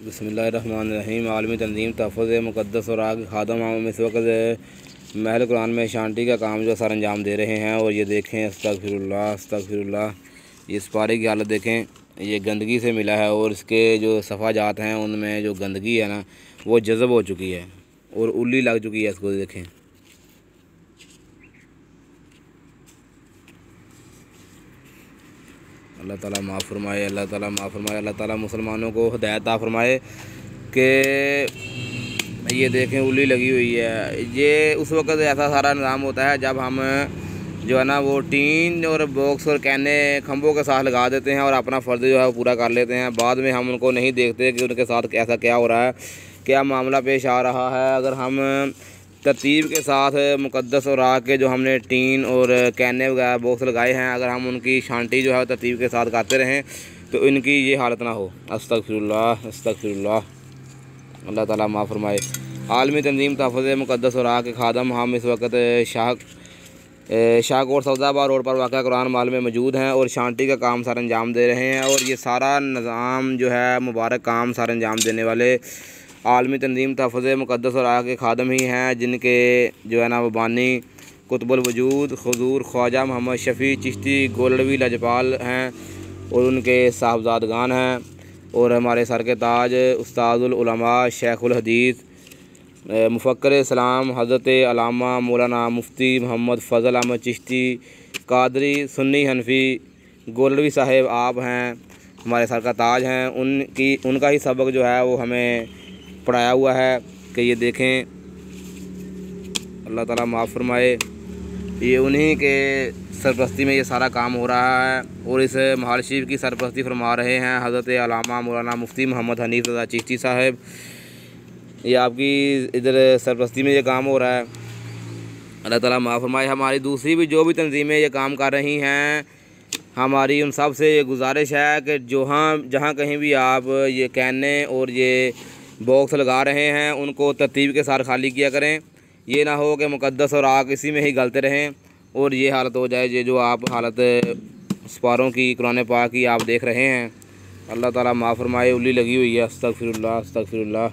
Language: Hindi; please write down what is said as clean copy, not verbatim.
बिस्मिल्लाहिर्रहमानिर्रहीम। आलमी तंजीम तहफ़्फ़ुज़ मुक़द्दस और आग खादम हम इस वक्त महल कुरान में शांति का काम जो सर अंजाम दे रहे हैं। और ये देखें, अस्तग़फ़िरुल्लाह अस्तग़फ़िरुल्लाह, ये इस पारे की हालत देखें। ये गंदगी से मिला है और इसके जो सफ़ा जात हैं उनमें जो गंदगी है ना वो जज़ब हो चुकी है और उल्ली लग चुकी है। इसको देखें, अल्लाह ताला माफ़ फरमाए, अल्लाह ताला माफ़ फरमाए, अल्लाह ताला मुसलमानों को हिदायत अता फरमाए कि ये देखें उल्ली लगी हुई है। ये उस वक्त ऐसा सारा निज़ाम होता है जब हम जो है ना वो टीन और बॉक्स और कैने खंभों के साथ लगा देते हैं और अपना फ़र्ज़ जो है वो पूरा कर लेते हैं। बाद में हम उनको नहीं देखते कि उनके साथ ऐसा क्या हो रहा है, क्या मामला पेश आ रहा है। अगर हम तरतीब के साथ मुक़द्दस और आग के जो हमने टीन और कैने वगैरह बॉक्स लगाए हैं, अगर हम उनकी शांति जो है तरतीब के साथ करते रहें तो इनकी ये हालत ना हो। अस्तग़फ़िरुल्लाह अस्तग़फ़िरुल्लाह, अल्लाह ताला माफ़ फरमाए। आलमी तंजीम तहफ़्फ़ुज़ मुक़द्दस और आग के खादम हम इस वक्त शाहकोट सौदाबाद रोड पर वाक़ा कुरान माल में मौजूद हैं और शांति का काम सर अंजाम दे रहे हैं। और ये सारा निज़ाम जो है मुबारक काम सर अंजाम देने वाले आलमी तंजीम तहफ़्फ़ुज़ मुक़द्दस और आग के खादम ही हैं, जिनके जो है ना वो बानी कुतुबुल वजूद हुज़ूर ख्वाजा मोहम्मद शफ़ी चिश्ती गोलड़वी लजपाल हैं और उनके साहबजादगान हैं। और हमारे सर के ताज उस्तादुल उलमा शेखुल हदीस मुफ़क्किर इस्लाम हज़रत अल्लामा मौलाना मुफ्ती मोहम्मद फ़ज़ल अहमद चिश्ती कादरी सुन्नी हनफी गोलड़वी साहिब आप हैं, हमारे सर का ताज हैं। उनका ही सबक जो है वो हमें पढ़ाया हुआ है कि ये देखें, अल्लाह ताला माफ़ फरमाए। ये उन्हीं के सरपरस्ती में ये सारा काम हो रहा है और इस महल शरीफ की सरपरस्ती फरमा रहे हैं हज़रत अल्लामा मौलाना मुफ्ती मोहम्मद हनीफ़ रज़ा चिश्ती साहब। ये आपकी इधर सरपरस्ती में ये काम हो रहा है, अल्लाह ताला माफ़ फरमाए। हमारी दूसरी भी जो भी तंजीमें ये काम कर रही हैं, हमारी उन सब से ये गुजारिश है कि जहाँ कहीं भी आप ये कैने और ये बॉक्स लगा रहे हैं उनको तरतीब के साथ खाली किया करें। ये ना हो कि मुक़द्दस और आग इसी में ही गलते रहें और ये हालत हो जाए ये जो आप हालत सपारों की कुरान पाक की आप देख रहे हैं। अल्लाह ताला माफ़ फरमाए। उल्ली लगी हुई है, अस्तग़फ़िरुल्लाह अस्तग़फ़िरुल्लाह।